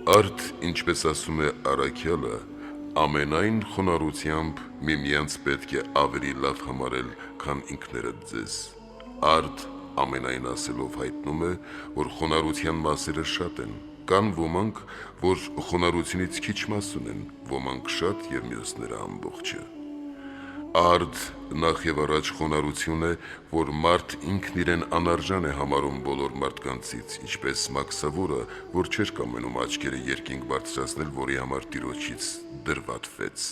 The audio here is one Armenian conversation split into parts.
Արդ, ինչպես ասում է առաքյալը, ամենայն խոնարհությամբ միմյանց պետք է ավելի լավ համարել, քան ինքներդ ձեզ։ Արդ ամենայն ասելով հայտնում է, որ խոնարհության մասերը շատ են, կան ոմանք, որ խոնարհությունից քիչ մաս ունեն, ոմանք շատ և մյուսները ամբողջը։ Արդ նախ և առաջ խոնարհություն է, որ մարդ ինքն իրեն անարժան է համարում բոլոր մարդկանցից, ինչպես մաքսավորը, որ չէր կամենում աչքերը երկինք բարձրացնել, որի համար Տիրոջից դրվատվեց։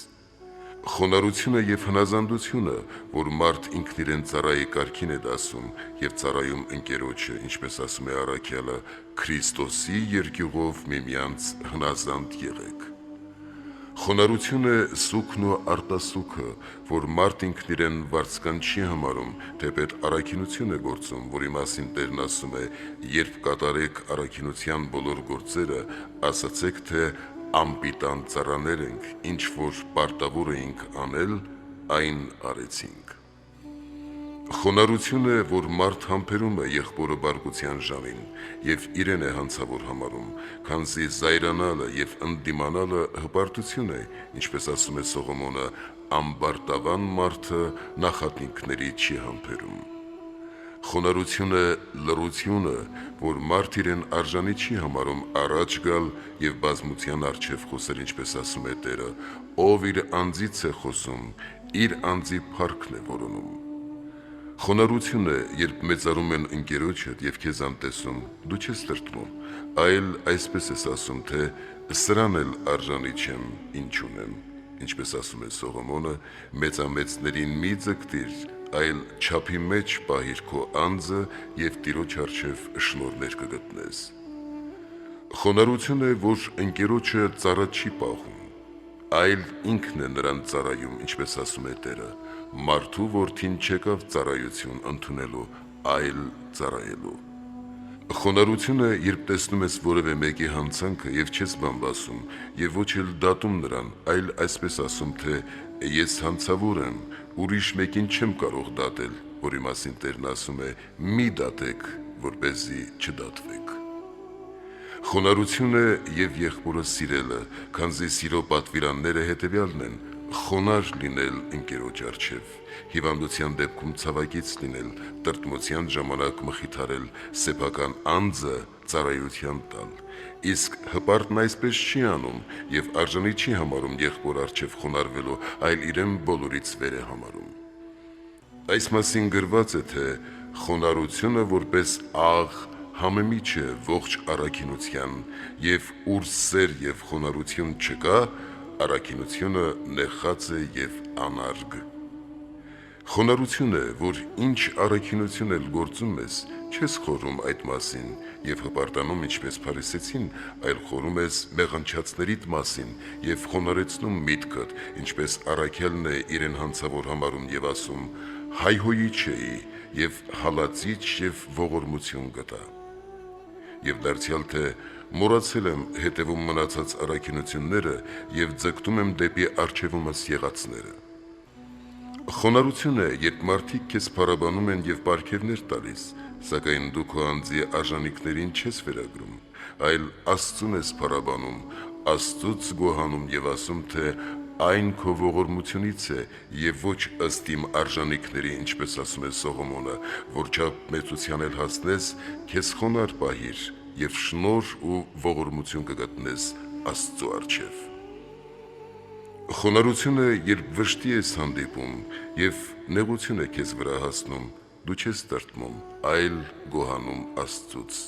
Խոնարհությունը և հնազանդությունը, որ մարդ ինքն իրեն ծառայի կարգին է դասում և ծառայում ընկերոջը, ինչպես ասում է առաքյալը, Քրիստոսի երկյուղով միմյանց հնազանդ եղեք։ Խոնարհություն է սուգն ու արտասուքը, որ մարդ ինքն իրեն վարձկան չի համարում, թեպետ առաքինություն է գործում, որի մասին Տերն ասում է. «Երբ կատարեք առաքինության բոլոր գործերը, ասացեք, թե անպիտան ծառաներ ենք, ինչ որ պարտավոր էինք անել, այն արեցինք»։ Խոնարհություն է, որ մարդ համբերում է եղբորը բարկության ժամին և իրեն է հանցավոր համարում, քանզի զայրանալը և ընդդիմանալը հպարտություն է, ինչպես ասում է Սողոմոնը, ամբարտավան մարդը նախատինքների չի համբերում։ Խոնարհություն է լռությունը, որ մարդ իրեն արժանի չի համարում առաջ գալ և բազմության առջև խոսել, ինչպես ասում է Տերը, ով իր անձից է խոսում, իր անձի փառքն է որոնում։ Խոնարհություն է, երբ մեծարում են ընկերոջդ և քեզ անտեսում, դու չես տրտմում, այլ այսպես ես ասում, թե սրան էլ արժանի չեմ, ինչ ունեմ, ինչպես ասում է Սողոմոնը, մեծամեծներին մի ձգտիր, այլ չափի մեջ պահիր քո անձը և Տիրոջ առջև շնորհներ կգտնես։ Խոնարհություն է, որ ընկերոջը ծառա չի պահում, այլ ինքն է նրան ծառայում, ինչպես ասում է Տերը, մարդու որդին չեկավ ծառայություն ընդունելու, այլ ծառայելու։ Խոնարհություն է, երբ տեսնում ես որևէ մեկի հանցանքը և չես բամբասում և ոչ էլ դատում նրան, այլ այսպես ասում, թե ես հանցավոր եմ, ուրիշ մեկին չեմ կարող դատել, որի մասին Տերն ասում է. «Մի դատեք, որպեսզի չդատվեք»։ Խոնարհություն է և եղբորը սիրելը, քանզի սիրո պատվիրանները հետևյալն են. խոնարհ լինել ընկերոջ առջև, հիվանդության դեպքում ցավակից լինել, տրտմության ժամանակ մխիթարել, սեփական անձը ծառայության տալ, իսկ հպարտն այսպես չի անում և արժանի չի համարում եղբոր առջև խոնարհվելու, այլ իրեն բոլորից վեր է համարում։ Այս մասին գրված է, թե խոնարհությունը որպես աղ համեմիջ է ողջ առաքինության, և ուր սեր և խոնարհություն չկա, առաքինությունը նեխած է և անարգ։ Խոնարհություն է, որ ինչ առաքինություն էլ գործում ես, չես խորհում այդ մասին և հպարտանում, ինչպես փարիսեցին, այլ խորհում ես մեղնչացներիդ մասին և խոնարհեցնում միտքդ, ինչպես առաքյալն է իրեն հանցավոր համարում և ասում. «Հայհոյիչ էի և հալածիչ և ողորմություն գտա»։ Եվ դարձյալ թե մոռացել եմ հետևում մնացած առաքինությունները և ձգտում եմ դեպի առջևումս եղածները։ Խոնարհություն է, երբ մարդիկ քեզ փառաբանում են և պարգևներ տալիս, սակայն դու քո անձի արժանիքներին չես վերագրում, այլ Աստծուն ես փառաբանում, Աստծուց գոհանում և ասում, թե այն քո ողորմությունից է և ոչ ըստ իմ արժանիքների, ինչպես ասում է Սողոմոնը, որչափ մեծության էլ հասնես, քեզ խոնարհ պահիր և շնորհ ու ողորմություն կգտնես Աստծու առջև։ Խոնարհություն է, երբ վշտի ես հանդիպում և նեղություն է քեզ վրա հասնում, դու չես տրտմում, այլ գոհանում Աստծուց։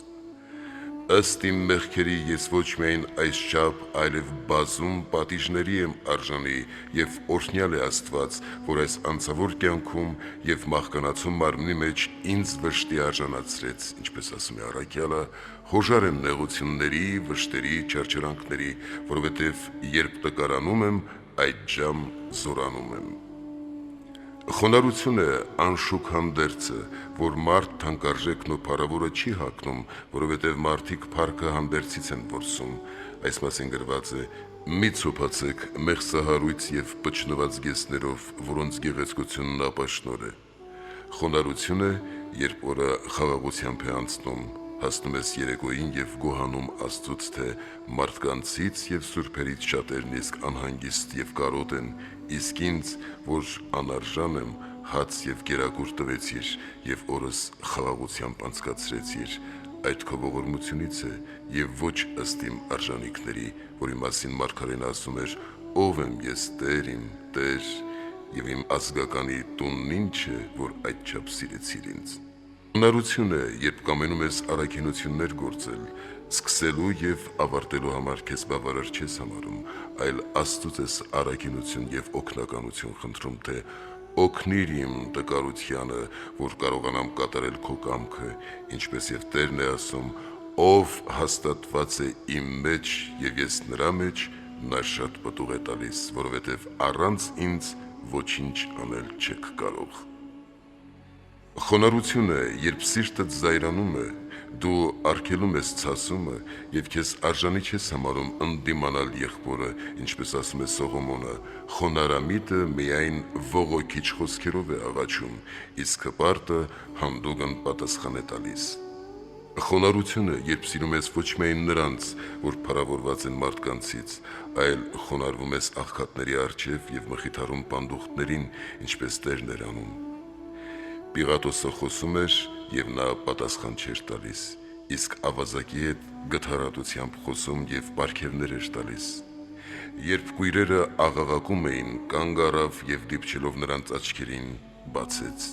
Ըստ իմ մեղքերի ես ոչ միայն այսչափ, այլև բազում պատիժների եմ արժանի և օրհնյալ է Աստված, որ այս անցավոր կյանքում և մահկանացու մարմնի մեջ ինձ վշտի արժանացրեց, ինչպես ասում է առաքյալը, հոժար եմ նեղությունների, վշտերի, չարչարանքների, որովհետև երբ տկարանում եմ, այդժամ զորանում եմ։ Խոնարհություն է անշուք հանդերձը, որ մարդ թանկարժեքն ու փառավորը չի հագնում, որովհետև մարդիկ փառքը հանդերձից են որսում, այս մասին գրված է. «Մի ցոփացեք մեղսահարույց և պչնված գեսներով, որոնց գեղեցկությունն ապաշնոր է»։ Խոնարհություն է, երբ օրը խաղաղությամբ է անցնում, հասնում ես երեկոյին եւ գոհանում Աստծուց, թե մարդկանցից եւ սուրբերից շատերն իսկ անհանգիստ եւ կարոտ են, իսկ ինձ, որ անարժան եմ, հաց եւ գերակուր տվեցիր եւ օրս խաղաղությամբ անցկացրեցիր, այդ քո ողորմությունից է եւ ոչ ըստ իմ արժանիքների, որի մասին մարգարեն ասում էր. ով եմ ես Տեր իմ, Տեր, եւ իմ ազգականի տունն ինչ է, որ այդչափ սիրեցիր ինձ։ Հնարություն է, երբ կամենում ես առաքինություններ գործել, սկսելու եւ ավարտելու համար քեզ բավարար չես համարում, այլ Աստծուց ես առաքինություն եւ օգնականություն խնդրում, թե օգնիր իմ տկարությանը, որ կարողանամ կատարել քո կամքը, ինչպես եւ Տերն է ասում. ով հաստատված է իմ մեջ եւ ես նրա մեջ, նա շատ պտուղ է տալիս, որովհետեւ առանց ինձ ոչինչ անել չեք կարող։ Խոնարհություն է, երբ սիրտդ զայրանում է, դու արգելում ես ցասումը եւ քեզ արժանի չես համարում ընդդիմանալ եղբորը, ինչպես ասում է Սողոմոնը, խոնարհամիտը միայն ողոքիչ խոսքերով է աղաչում, իսկ հպարտը հանդուգն պատասխան է տալիս։ Խոնարհություն է, երբ սիրում ես ոչ միայն նրանց, որ փառավորված են մարդկանցից, այլ խոնարհվում ես աղքատների առջև եւ մխիթարում պանդուխտներին, ինչպես Տերն էր անում։ Պիղատոսը խոսում էր եւ նա պատասխան չէր տալիս, իսկ ավազակի հետ գթառատությամբ խոսում եւ պարգևներ էր տալիս։ Երբ կույրերը աղաղակում էին, կանգ առավ եւ դիպչելով նրանց աչքերին բացեց։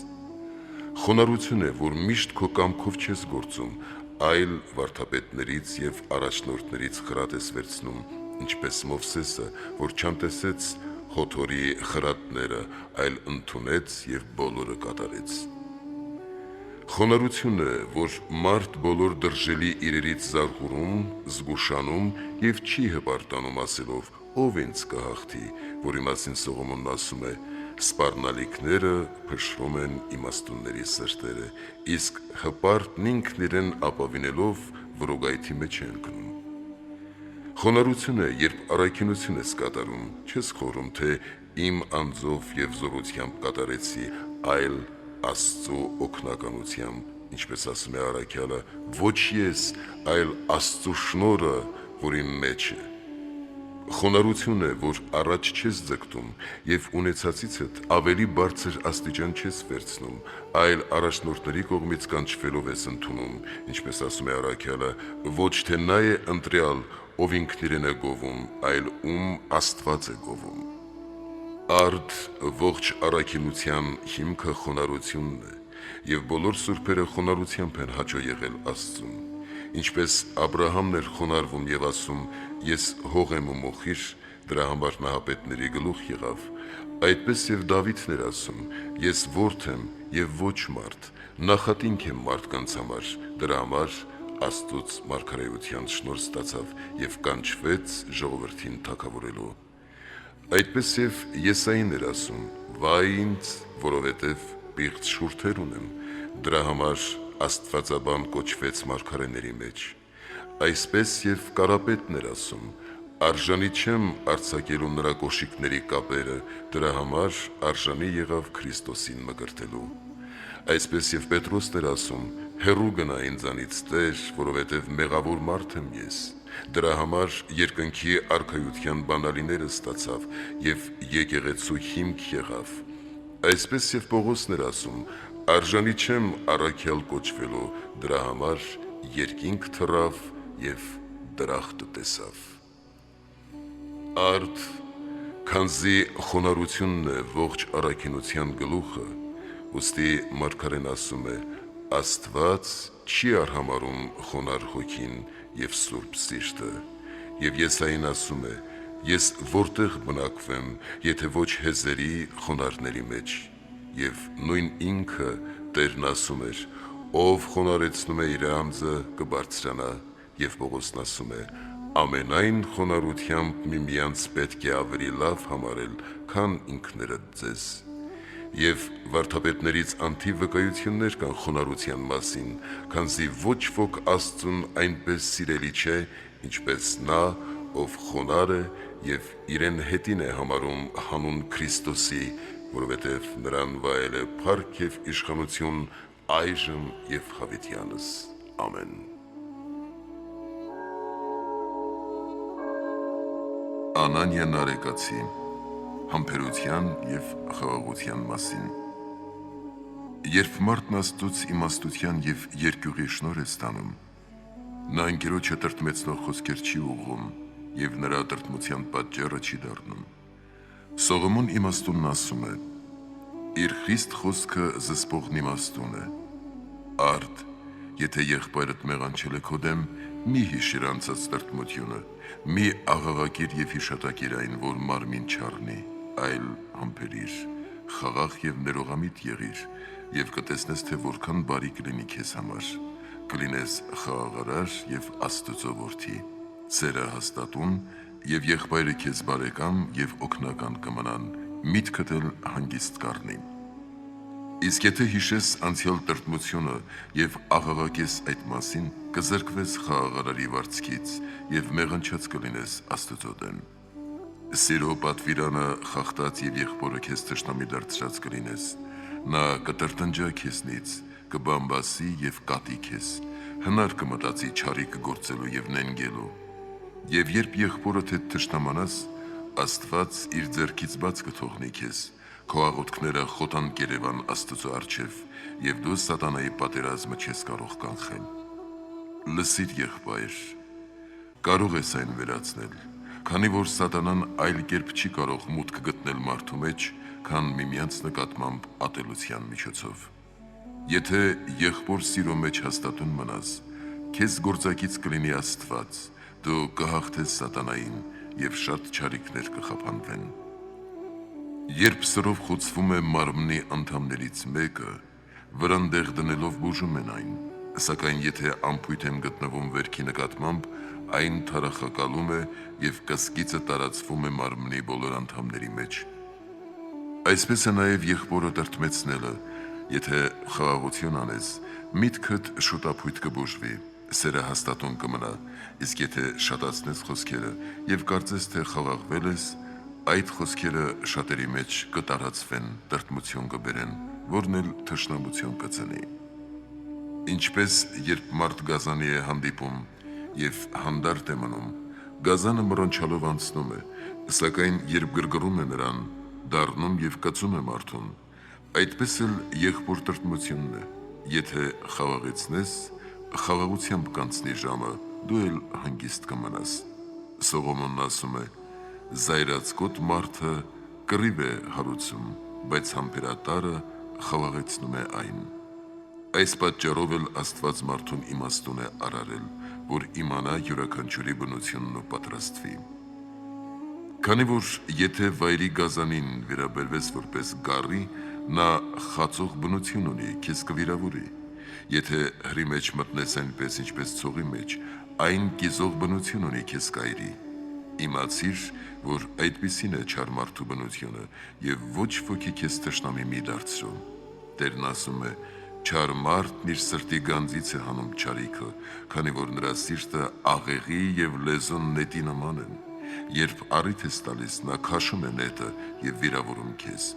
Խոնարհություն է, որ միշտ քո կամքով չես գործում, այլ վարդապետներից եւ առաջնորդներից խրատ ես վերցնում, ինչպես Մովսեսը, որ չանտեսեց Հոթորի խրատները, այլ ընդունեց եւ բոլորը կատարեց։ Խոնարհություն է, որ մարդ բոլոր դրժելի իրերից զարհուրում, զգուշանում եւ չի հպարտանում ասելով. ով ինձ կհաղթի, որի մասին Սողոմոնն ասում է. սպառնալիքները փշրում են իմաստունների սրտերը, իսկ հպարտն ինքն իրեն ապավինելով վրոգայթի մեջ է ընկնում։ Խոնարհություն է, երբ առաքինություն ես կատարում, չես խորում, թե իմ անձով եւ զորությամբ կատարեցի, այլ Աստծո օգնականությամբ, ինչպես ասում է առաքյալը, ոչ ես, այլ Աստծո շնորհը, որ իմ մեջ է։ Խոնարհություն է, որ առաջ չես ձգտում եւ ունեցածիցդ ավելի բարձր աստիճան չես վերցնում, այլ առաջնորդների կողմից կանչվելով ես ընդունում, ինչպես ասում է առաքյալը, ոչ թե նա է ընտրյալ, ով ինքն իրեն է գովում, այլ ում Աստված է գովում։ Արդ ողջ առաքինության հիմքը խոնարհությունն է, եւ բոլոր սուրբերը խոնարհությամբ են հաճո եղել Աստծուն։ Ինչպես Աբրահամն էր խոնարհվում եւ ասում. ես հող եմ ու մոխիր, դրա համար նահապետների գլուխ եղավ, այդպես եւ Դավիթն էր ասում. ես որդի եմ եւ ոչ մարդ, նախատինք եմ մարդկանց համար, դրա համար Աստծուց մարգարեության շնորհ ստացավ եւ կանչվեց ժողովրդին թագավորելու։ Այդպես եւ Եսային էր ասում. վայ ինձ, որովհետեւ պիղծ շուրթեր ունեմ, դրա համար Աստվածաբան կոչվեց մարգարեների մեջ։ Այսպես եւ Կարապետն էր ասում. արժանի չեմ արձակելու նրա կոշիկների կապերը, դրա համար արժանի եղավ Քրիստոսին մկրտելու։ Այսպես եւ Պետրոսն էր ասում. հեռու գնա ինձանից Տեր, որովհետեւ մեղավոր մարդ եմ ես։ Դրա համար երկնքի արքայության բանալիները ստացավ եւ եկեղեցու հիմք եղավ։ Այսպես եւ Պողոսն էր ասում. արժանի չեմ առաքյալ կոչվելու, դրա համար երկինք թռավ եւ դրախտը տեսավ։ Արդ, քանզի խոնարհությունն է ողջ առաքինության գլուխը, ուստի մարգարեն ասում է. Աստված չի արհամարում խոնարհ հոգին եւ սուրբ սիրտը։ Եվ Եսային ասում է. ես որտեղ բնակվեմ, եթե ոչ հեզերի խոնարհների մեջ։ Եվ նույն ինքը Տերն ասում էր. ով խոնարհեցնում է իր անձը կբարձրանա, եւ Պողոսն ասում է. ամենայն խոնարհությամբ միմյանց պետք է ավելի լավ համարել, քան ինքներդ ձեզ։ Եվ վարդապետներից անթիվ վկայություններ կան խոնարհության մասին, քանզի ոչ ոք Աստծուն այնպես սիրելի չէ, ինչպես նա, ով խոնարհ է եւ իրեն հետին է համարում հանուն Քրիստոսի, որովհետեւ նրան վայել է փառք եւ իշխանություն այժմ եւ հավիտյանս։ Ամեն։ Անանիա Նարեկացի համբերության և խաղաղության մասին։ Երբ մարդն Աստծուց իմաստության և երկյուղի շնորհ է ստանում, նա ընկերոջը տրտմեցնող խոսքեր չի ուղղում և նրա տրտմության պատճառը չի դառնում։ Սողոմոն իմաստունն ասում է. իր խիստ խոսքը զսպողն իմաստուն է։ Արդ, եթե եղբայրդ մեղանչել է քո դեմ, մի հիշիր անցած տրտմությունը, մի աղաղակիր և հիշատակիր այն, որ մարմին չառնի, այլ համբերիր, խաղաղ և ներողամիտ եղիր, և կտեսնես, թե որքան բարի կլինի քեզ համար, կլինես խաղաղարար և Աստծո որդի, սերը հաստատուն, և եղբայրը քեզ բարեկամ և օգնական կմնան, միտքդ էլ հանգիստ կառնի։ Իսկ եթե հիշես անցյալ տրտմությունը և աղաղակես այդ մասին, կզրկվես խաղաղարարի վարձքից և մեղանչած կլինես Աստծո դեմ։ Սիրո պատվիրանը խախտած և եղբորը քեզ թշնամի դարձրած կլինես, նա կտրտնջա քեզնից, կբամբասի և կատի քեզ, հնար կմտածի չարիք գործելու և նենգելու։ Եվ երբ եղբորդ հետ թշնամանաս, Աստված իր ձեռքից բաց կթողնի քեզ, քո աղոթքները խոտան կերևան Աստծո առջև, և դու սատանայի պատերազմը չես կարող կանխել։ Լսիր, եղբայր, կարող ես այն վերացնել, քանի որ սատանան այլ կերպ չի կարող մուտք գտնել մարդու մեջ, քան միմյանց նկատմամբ ատելության միջոցով։ Եթե եղբոր սիրո մեջ հաստատուն մնաս, քեզ գործակից կլինի Աստված, դու կհաղթես սատանային և շատ չարիքներ կխափանվեն։ Երբ սրով խոցվում է մարմնի անդամներից մեկը, վրան դեղ դնելով բուժում են այն, սակայն եթե անփույթ են գտնվում վերքի նկատմամբ, այն թարախակալում է և կսկիծը տարածվում է մարմնի բոլոր անդամների մեջ։ Այսպես է նաև եղբորը տրտմեցնելը, եթե խաղաղություն անես, միտքդ շուտափույթ կբուժվի, սերը հաստատուն կմնա, իսկ եթե շատացնես խոսքերը և կարծես, թե խաղաղվել ես, այդ խոսքերը շատերի մեջ կտարածվեն, տրտմություն կբերեն, որն էլ թշնամություն կծնի։ Ինչպես երբ մարդ գազանի է հանդիպում և հանդարտ է մնում, գազանը մռնչալով անցնում է, սակայն երբ գրգռում է նրան, դառնում և կծում է մարդուն, այդպես էլ եղբոր տրտմությունն է, եթե խաղաղեցնես, խաղաղությամբ կանցնի ժամը, դու էլ հանգիստ կմնաս։ Սողոմոնն ասում է. զայրացկոտ մարդը կռիվ է հարուցում, բայց համբերատարը խաղաղեցնում է այն։ Այս պատճառով էլ Աստված մարդուն իմաստուն է արարել, որ իմանա յուրաքանչյուրի բնությունն ու պատրաստվի։ Քանի որ եթե վայրի գազանին վերաբերվես որպես գառի, նա խածող բնություն ունի, քեզ կվիրավորի։ Եթե հրի մեջ մտնես այնպես, ինչպես ցողի մեջ, այն կիզող բնություն ունի, քեզ կայրի։ Իմացիր, որ այդպիսին է չար մարդու բնությունը, և ոչ ոքի քեզ թշնամի մի դարձրու։ Տերն ասում է. չար մարդն իր սրտի գանձից է հանում չարիքը, քանի որ նրա սիրտը աղեղի և լեզուն նետի նման են։ Երբ առիթ ես տալիս, նա քաշում է նետը և վիրավորում քեզ։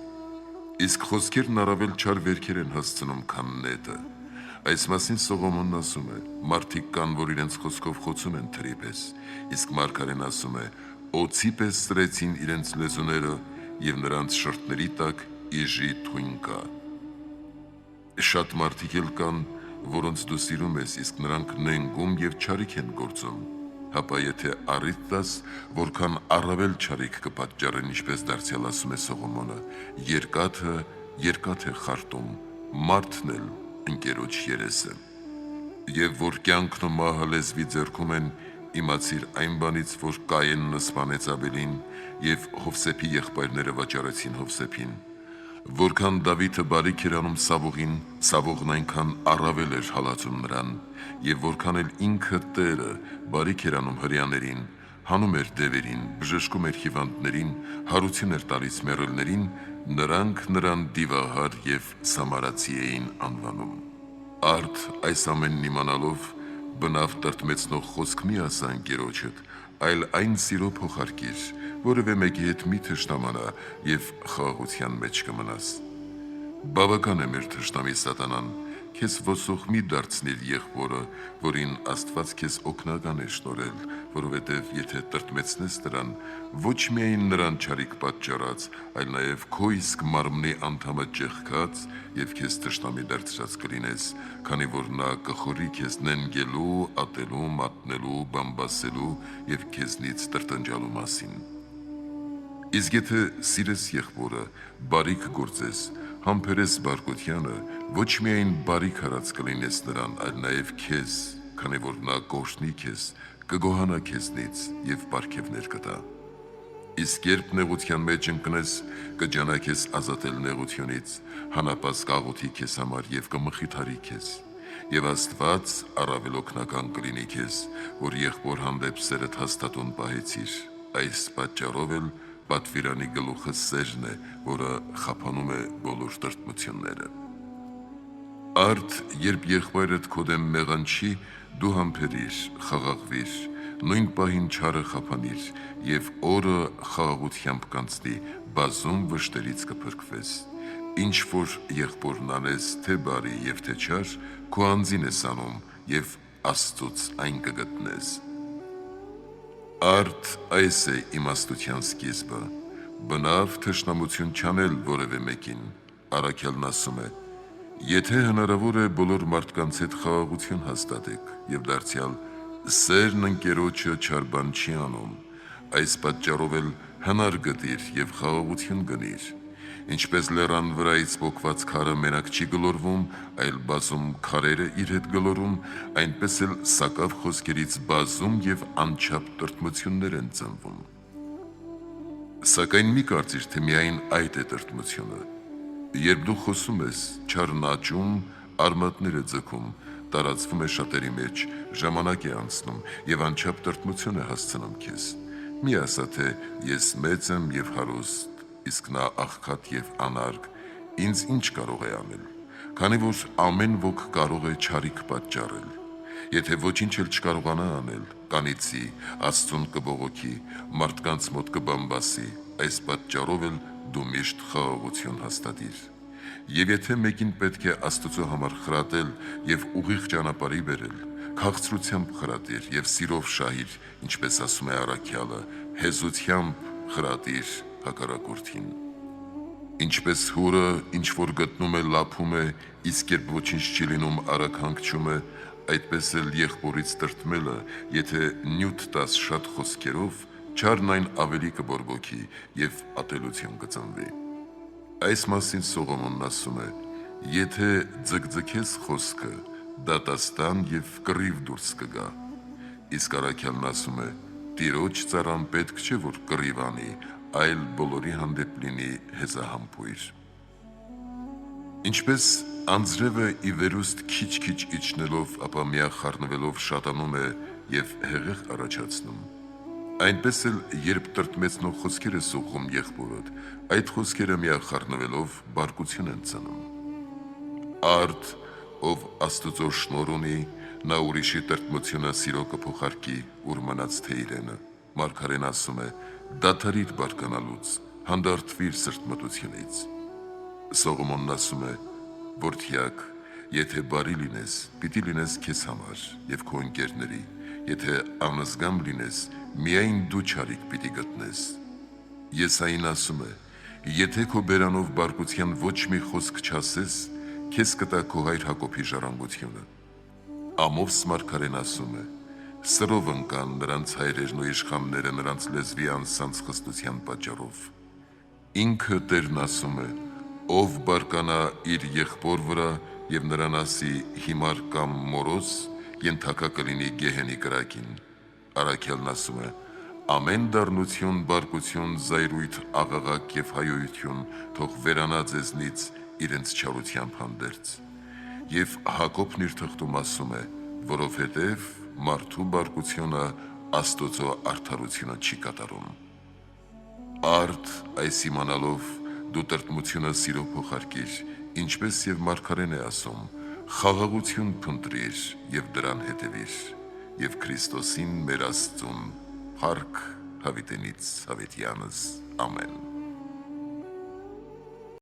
Իսկ խոսքերն առավել չար վերքեր են հասցնում, քան նետը։ Այս մասին Սողոմոնն ասում է. մարդիկ կան, որ իրենց խոսքով խոցում են թրի պես, իսկ մարգարեն ասում է. օձի պես սրեցին իրենց լեզուները, և նրանց շրթների տակ իժի թույն կա։ Շատ մարդիկ էլ կան, որոնց դու սիրում ես, իսկ նրանք նենգում և չարիք են գործում, հապա եթե առիթ տաս, որքան առավել չարիք կպատճառեն, ինչպես դարձյալ ասում է Սողոմոնը, երկաթ է խարտում, մարդն էլ ընկերոջ երեսը։ Եվ որ կյանքն ու մահը լեզվի ձեռքում են, իմացիր այն բանից, որ Կայենն սպանեց Աբելին, և Հովսեփի եղբայրները վաճառեցին Հովսեփին։ Որքան Դավիթը բարիք էր անում Սավողին, Սավողն այնքան առավել էր հալածում նրան, և որքան էլ ինքը Տերը բարիք էր անում հրեաներին, հանում էր դևերին, բժշկում էր հիվանդներին, հարություն էր տալիս մեռելներին, նրանք նրան դիվահար և սամարացի էին անվանում։ Արդ այս ամենն իմանալով, բնավ տրտմեցնող խոսք մի ասա ընկերոջդ, այլ այն սիրո փոխարկիր, որևէ մեկի հետ մի թշնամանա և խաղաղության մեջ կմնաս։ Բավական է մեր թշնամի սատանան, քեզ ոսող մի դարձնիր եղբորը, որին Աստված քեզ օգնական է շնորհել, որովհետև եթե տրտմեցնես նրան, ոչ միայն նրան չարիք պատճառած, այլ նաև քո իսկ մարմնի անդամը ճեղքած եւ քեզ թշնամի դարձրած կլինես, քանի որ նա կխորի քեզ նենգելու, ատելու, մատնելու, բամբասելու եւ քեզնից տրտնջալու մասին։ Իսկ եթե սիրես եղբորը, բարիք գործես, համբերես բարկությանը, ոչ միայն բարիք արած կլինես նրան, այլ նաև քեզ, քանի որ նա կօրհնի քեզ, կգոհանա քեզնից եւ պարգևներ կտա։ Իսկ երբ նեղության մեջ ընկնես, կջանա քեզ ազատել նեղությունից, հանապաս կաղոթի քեզ համար եւ կմխիթարի քեզ։ Եվ Աստված առավել օգնական կլինի քեզ, որ եղբոր հանդեպ սերդ հաստատուն պահեցիր, այս պատճառով էլ պատվիրանի գլուխը սերն է, որը խափանում է բոլոր տրտմությունները։ Արդ, երբ եղբայրդ քո դեմ մեղանչի, դու համբերիր, խաղաղվիր, նույն պահին չարը խափանիր եւ օրը խաղաղությամբ կանցնի, բազում վշտերից կփրկվես։ Ինչ որ եղբորն անես, թե բարի եւ թե չար, քո անձին ես անում եւ Աստծուց այն կգտնես։ Արդ այս է իմաստության սկիզբը, բնավ թշնամություն չանել որևէ մեկին, առաքյալն ասում է, եթե հնարավոր է բոլոր մարդկանց հետ խաղաղություն հաստատեք եւ դարձյալ սերն ընկերոջը չար բան չի անում, այս պատճառով էլ հնար գտիր եւ խաղաղություն գնիր, ինչպես լեռան վրայից պոկված քարը մենակ չի գլորվում, այլ բազում քարերը իր հետ գլորում, այնպես էլ սակավ խոսքերից բազում եւ անչափ տրտմություններ են ծնվում։ Սակայն մի կարծիր, թե միայն այդ է տրտմությունը։ Երբ դու խոսում ես, չարն աճում, արմատները ձգում, տարածվում է շատերի մեջ, ժամանակ է անցնում եւ անչափ տրտմություն է հասցնում քեզ։ Մի ասա, թե ես մեծ եմ եւ հարուստ, իսկ նա աղքատ եւ անարգ, ինձ ինչ կարող է անել, քանի որ ամեն ոք կարող է չարիք պատճառել։ Եթե ոչինչ էլ չկարողանա անել, կանիծի, Աստծուն կբողոքի, մարդկանց մոտ կբամբասի, այս պատճառով էլ դու միշտ խաղաղություն հաստատիր։ Եվ եթե մեկին պետք է Աստծո համար խրատել եւ ուղիղ ճանապարհի բերել, քաղցրությամբ խրատիր եւ սիրով շահիր, ինչպես ասում է առաքյալը, հեզությամբ խրատիր հակառակորդին։ Ինչպես հուրը, ինչ որ գտնում է, լափում է, իսկ երբ ոչինչ չի լինում, արագ հանգչում է, այդպես էլ եղբորից տրտմելը, եթե նյութ տաս շատ խոսքերով, չարն այն ավելի կբորբոքի եւ ատելություն կծնվի։ Այս մասին Սողոմոնն ասում է. եթե ձգձգես խոսքը, դատաստան եւ կռիվ դուրս կգա։ Իսկ առաքյալն ասում է. Տիրոջ ծառան պետք չէ որ կռիվ անի, այլ բոլորի հանդեպ լինի հեզահամբույր։ Ինչպես անձրևը ի վերուստ քիչ-քիչ իջնելով, ապա միախառնվելով շատանում է եւ հեղեղ առաջացնում, այնպես էլ երբ տրտմեցնող խոսքեր ես ուղղում եղբորդ, այդ խոսքերը միախառնվելով բարկություն են ծնում։ Արդ, ով Աստծո շնորհ ունի, նա ուրիշի տրտմությունը սիրո կփոխարկի, ուր մնաց թե իրենը։ Մարգարեն ասում է. դադարիր բարկանալուց, հանդարտվիր սրտմտությունից։ Սողոմոնն ասում է. որդյակ, եթե բարի լինես, պիտի լինես քեզ համար եւ քո ընկերների, եթե անզգամ լինես, միայն դու չարիք պիտի գտնես։ Եսային ասում է. եթե քո բերանով բարկության ոչ մի խոսք չասես, քեզ կտա քո հայր Հակոբի ժառանգությունը։ Ամովս մարգարեն ասում է. սրով ընկան նրանց հայրերն ու իշխանները նրանց լեզվի անսանց խստության պատճառով։ Ինքը Տերն ասում է. ով բարկանա իր եղբոր վրա եւ նրան ասի հիմար կամ մորոս, ենթակա կլինի գեհենի կրակին։ Առաքյալն ասում է. ամեն դառնություն, բարկություն, զայրույթ, աղաղակ եւ հայոյություն թող վերանա ձեզնից իրենց չարությամբ հանդերձ։ Եվ Հակոբն իր թղթում ասում է, որովհետև մարդու բարկությունը Աստծո արդարությունը չի կատարում։ Արդ այս իմանալով դու տրտմությունը սիրո փոխարկիր, ինչպես եւ մարգարեն է ասում, խաղաղություն փնտրիր եւ դրան հետևիր, եւ Քրիստոսին մեր Աստծուն փառք հավիտենից հավիտյանս ամեն։